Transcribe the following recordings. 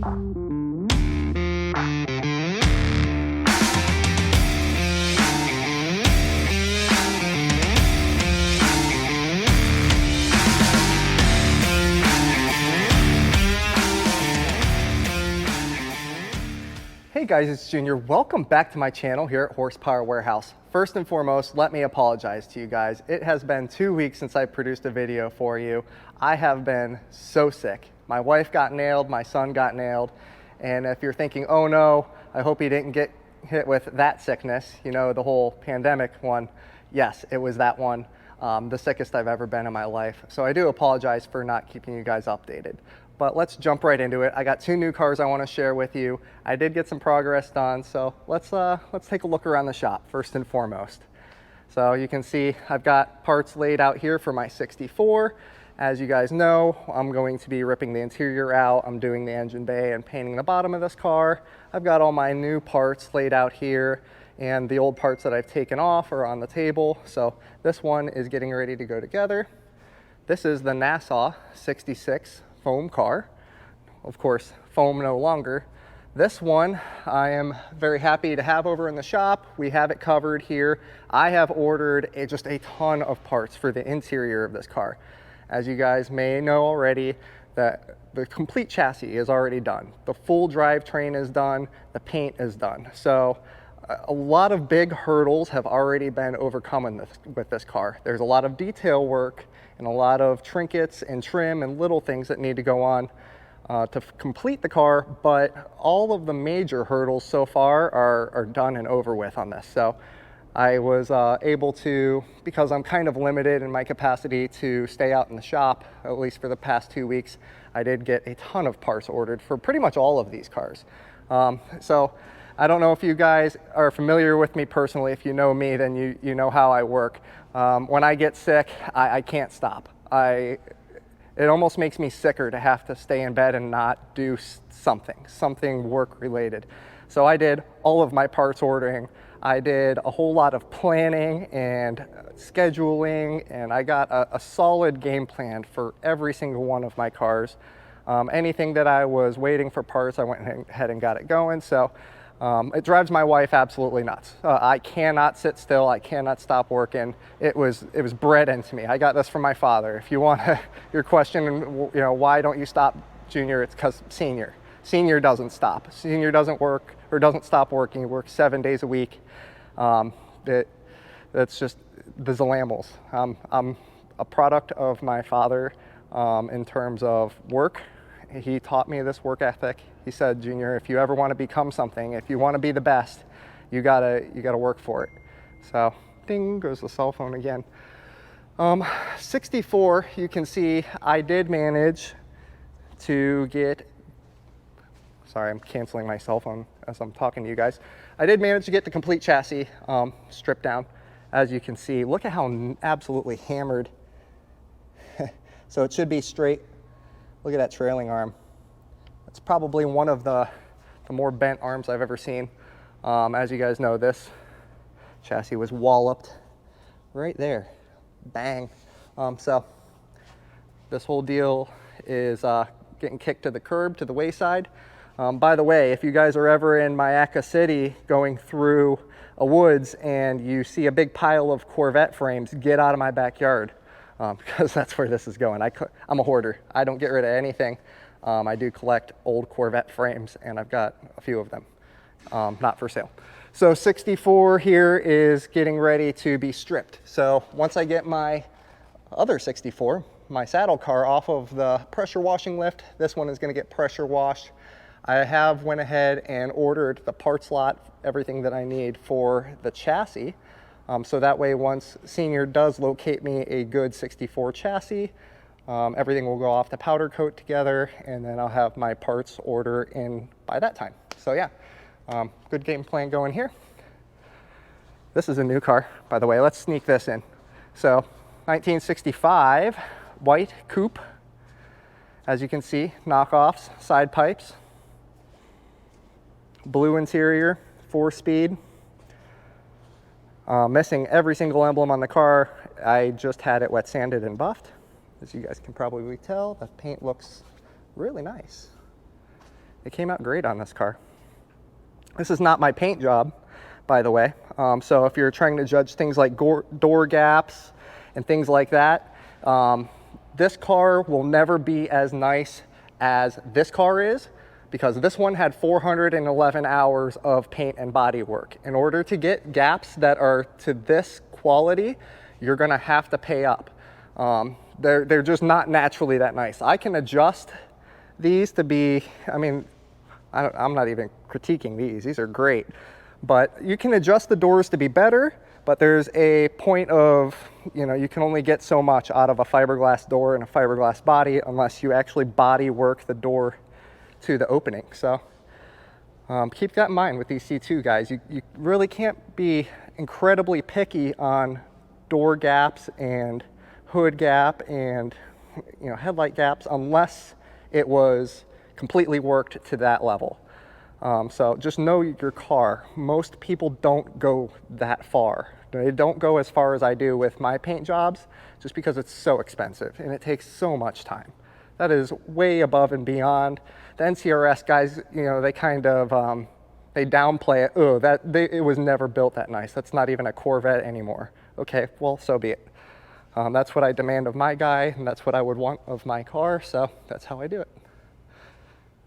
Hey guys, it's Junior. Welcome back to my channel here at Horsepower Warehouse. First and foremost, let me apologize to you guys. It has been 2 weeks since I produced a video for you. I have been so sick. My wife got nailed, my son got nailed, and if you're thinking, oh no, I hope he didn't get hit with that sickness, you know, the whole pandemic one, yes, it was that one. The sickest I've ever been in my life. So I do apologize for not keeping you guys updated. But let's jump right into it. I got 2 new cars I want to share with you. I did get some progress done, so let's take a look around the shop first and foremost. So you can see I've got parts laid out here for my 64. As you guys know, I'm going to be ripping the interior out. I'm doing the engine bay and painting the bottom of this car. I've got all my new parts laid out here, and the old parts that I've taken off are on the table. So this one is getting ready to go together. This is the Nassau 66 foam car. Of course, foam no longer. This one I am very happy to have over in the shop. We have it covered here. I have ordered just a ton of parts for the interior of this car. As you guys may know already, that the complete chassis is already done. The full drivetrain is done. The paint is done. So a lot of big hurdles have already been overcome with this car. There's a lot of detail work and a lot of trinkets and trim and little things that need to go on to complete the car, but all of the major hurdles so far are done and over with on this. So I was able to, because I'm kind of limited in my capacity to stay out in the shop, at least for the past 2 weeks, I did get a ton of parts ordered for pretty much all of these cars. So I don't know if you guys are familiar with me personally. If you know me, then you know how I work. When I get sick, I can't stop. It almost makes me sicker to have to stay in bed and not do something work related. So I did all of my parts ordering. I did a whole lot of planning and scheduling, and I got a solid game plan for every single one of my cars. Anything that I was waiting for parts, I went ahead and got it going. So it drives my wife absolutely nuts. I cannot sit still. I cannot stop working. It was bred into me. I got this from my father. If you want your question, you know, why don't you stop, Junior? It's because Senior doesn't stop. Senior doesn't work or doesn't stop working. He works 7 days a week. That's just the Zalambals. I'm a product of my father in terms of work. He taught me this work ethic. He said, Junior, if you ever want to become something, if you want to be the best, you gotta work for it. So, ding goes the cell phone again. 64, you can see I did manage to get, sorry, I'm canceling my cell phone as I'm talking to you guys. I did manage to get the complete chassis stripped down. As you can see, look at how absolutely hammered. So it should be straight. Look at that trailing arm. It's probably one of the more bent arms I've ever seen. As you guys know, this chassis was walloped right there. Bang. So this whole deal is getting kicked to the curb, to the wayside. By the way, if you guys are ever in Mayaca City going through a woods and you see a big pile of Corvette frames, get out of my backyard. Because that's where this is going. I'm a hoarder. I don't get rid of anything. I do collect old Corvette frames, and I've got a few of them, not for sale. So 64 here is getting ready to be stripped. So once I get my other 64, my saddle car, off of the pressure washing lift, this one is going to get pressure washed. I have went ahead and ordered the parts lot, everything that I need for the chassis. So that way, once Senior does locate me a good 64 chassis, everything will go off the powder coat together, and then I'll have my parts order in by that time. So yeah, good game plan going here. This is a new car, by the way. Let's sneak this in. So 1965 white coupe. As you can see, knockoffs, side pipes, blue interior, 4-speed. Missing every single emblem on the car. I just had it wet sanded and buffed. As you guys can probably tell, the paint looks really nice. it came out great on this car. This is not my paint job, by the way. So if you're trying to judge things like door gaps and things like that, this car will never be as nice as this car is, because this one had 411 hours of paint and body work. In order to get gaps that are to this quality, you're gonna have to pay up. They're just not naturally that nice. I can adjust these to be, I mean, I'm not even critiquing these. These are great. But you can adjust the doors to be better, but there's a point of, you know, you can only get so much out of a fiberglass door and a fiberglass body unless you actually body work the door to the opening. So keep that in mind with these C2 guys. You really can't be incredibly picky on door gaps and hood gap and, you know, headlight gaps unless it was completely worked to that level. So just know your car. Most people don't go that far. They don't go as far as I do with my paint jobs, just because it's so expensive and it takes so much time. That is way above and beyond. The NCRS guys, you know, they kind of, they downplay it. Oh, it was never built that nice. That's not even a Corvette anymore. Okay, well, so be it. That's what I demand of my guy, and that's what I would want of my car, so that's how I do it.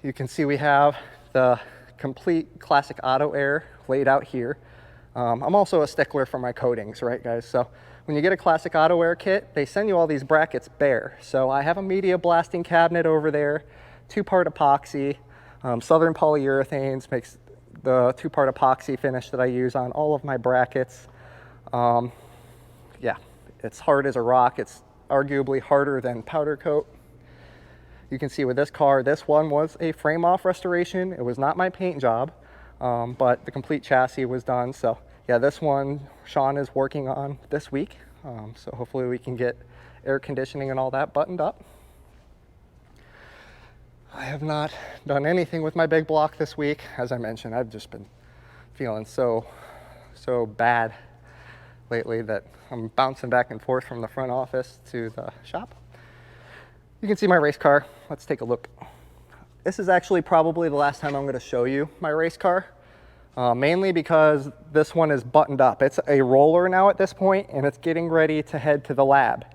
You can see we have the complete classic auto air laid out here. I'm also a stickler for my coatings, right guys? So when you get a classic auto air kit, they send you all these brackets bare. So I have a media blasting cabinet over there, 2-part epoxy. Southern Polyurethanes makes the 2-part epoxy finish that I use on all of my brackets. Yeah, it's hard as a rock. It's arguably harder than powder coat. You can see with this car, this one was a frame off restoration. It was not my paint job, but the complete chassis was done. So yeah, this one Sean is working on this week. So hopefully we can get air conditioning and all that buttoned up. I have not done anything with my big block this week. As I mentioned, I've just been feeling so bad lately that I'm bouncing back and forth from the front office to the shop. You can see my race car. Let's take a look. This is actually probably the last time I'm going to show you my race car, mainly because this one is buttoned up. It's a roller now at this point, and it's getting ready to head to the lab.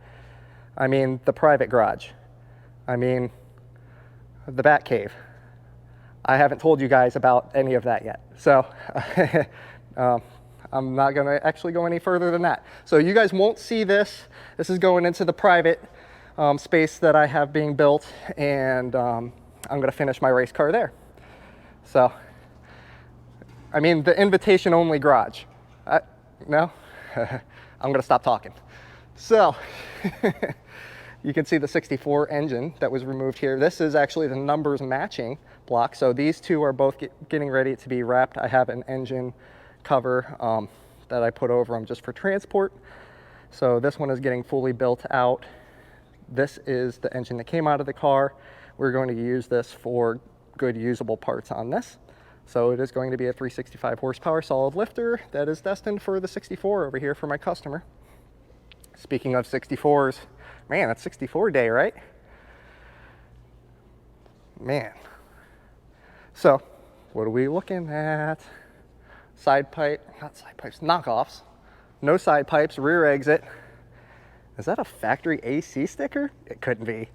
I mean, the private garage. I mean, the bat cave. I haven't told you guys about any of that yet. So I'm not going to actually go any further than that. So you guys won't see this. This is going into the private space that I have being built, and I'm going to finish my race car there. So, I mean, the invitation only garage. No? I'm going to stop talking. So, you can see the 64 engine that was removed here. This is actually the numbers matching block. So these two are both getting ready to be wrapped. I have an engine cover that I put over them just for transport. So this one is getting fully built out. This is the engine that came out of the car. We're going to use this for good usable parts on this. So it is going to be a 365 horsepower solid lifter that is destined for the 64 over here for my customer. Speaking of 64s, man, it's 64 day, right? Man. So what are we looking at? Side pipe, not side pipes, knockoffs. No side pipes, rear exit. Is that a factory AC sticker? It couldn't be.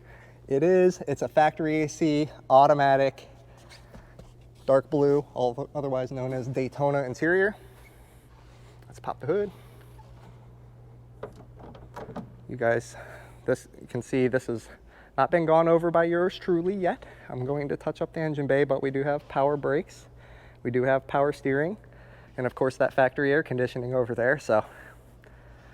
It is. It's a factory AC automatic dark blue, otherwise known as Daytona interior. Let's pop the hood. You guys, you can see this has not been gone over by yours truly yet. I'm going to touch up the engine bay, but we do have power brakes. We do have power steering, and of course that factory air conditioning over there. So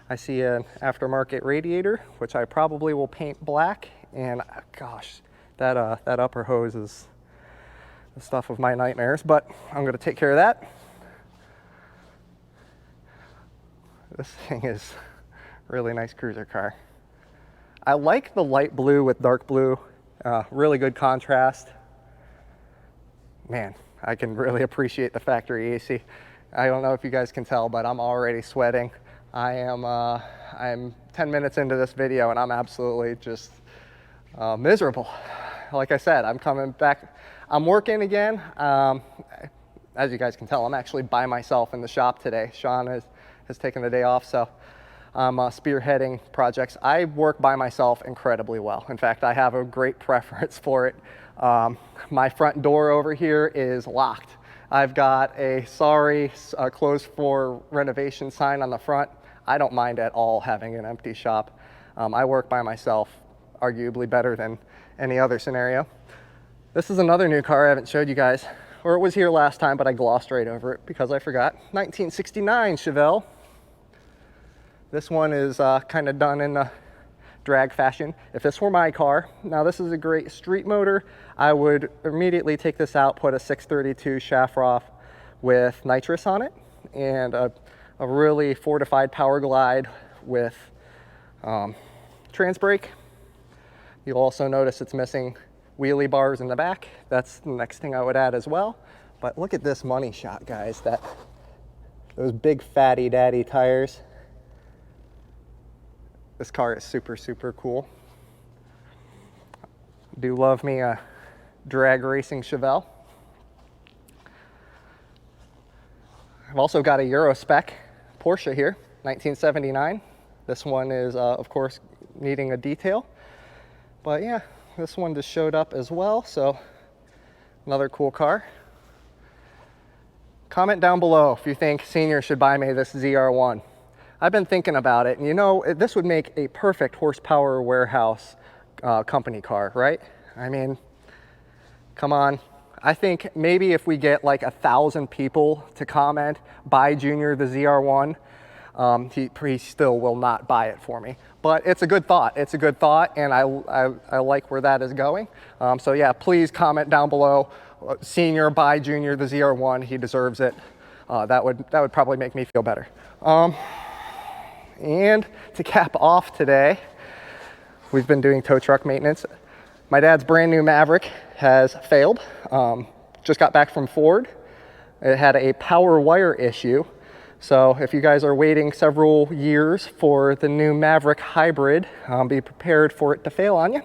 I see an aftermarket radiator, which I probably will paint black. And gosh, that upper hose is the stuff of my nightmares, but I'm going to take care of that. This thing is a really nice cruiser car. I like the light blue with dark blue, really good contrast. Man, I can really appreciate the factory AC. I don't know if you guys can tell, but I'm already sweating. I'm 10 minutes into this video and I'm absolutely just miserable. Like I said, I'm coming back. I'm working again. As you guys can tell, I'm actually by myself in the shop today. Sean has taken the day off, so I'm spearheading projects. I work by myself incredibly well. In fact, I have a great preference for it. My front door over here is locked. I've got a sorry, closed for renovation sign on the front. I don't mind at all having an empty shop. I work by myself, arguably better than any other scenario. This is another new car I haven't showed you guys, or it was here last time, but I glossed right over it because I forgot. 1969 Chevelle. This one is kind of done in the drag fashion. If this were my car, now this is a great street motor, I would immediately take this out, put a 632 Shafroth with nitrous on it, and a really fortified power glide with trans brake. You'll also notice it's missing wheelie bars in the back. That's the next thing I would add as well. But look at this money shot, guys. Those big fatty daddy tires. This car is super, super cool. Do love me a drag racing Chevelle. I've also got a Euro spec Porsche here, 1979. This one is, of course, needing a detail. But yeah, this one just showed up as well, so another cool car. Comment down below if you think Senior should buy me this ZR1. I've been thinking about it, and you know, this would make a perfect horsepower warehouse company car, right? I mean, come on. I think maybe if we get like 1,000 people to comment, buy Junior the ZR1, he still will not buy it for me. But it's a good thought. It's a good thought, and I like where that is going. So yeah, please comment down below. Senior, buy Junior the ZR1. He deserves it. That would probably make me feel better. And to cap off today, we've been doing tow truck maintenance. My dad's brand new Maverick has failed. Just got back from Ford. It had a power wire issue. So if you guys are waiting several years for the new Maverick hybrid, be prepared for it to fail on you.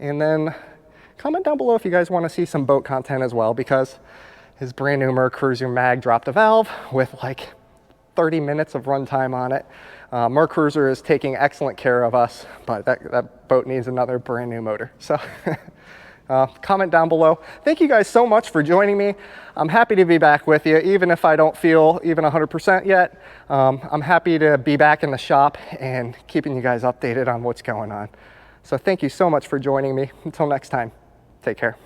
And then comment down below if you guys want to see some boat content as well, because his brand new Mercruiser mag dropped a valve with like 30 minutes of runtime on it. Mercruiser is taking excellent care of us, but that boat needs another brand new motor. So comment down below. Thank you guys so much for joining me. I'm happy to be back with you, even if I don't feel even 100% yet. I'm happy to be back in the shop and keeping you guys updated on what's going on. So thank you so much for joining me. Until next time, take care.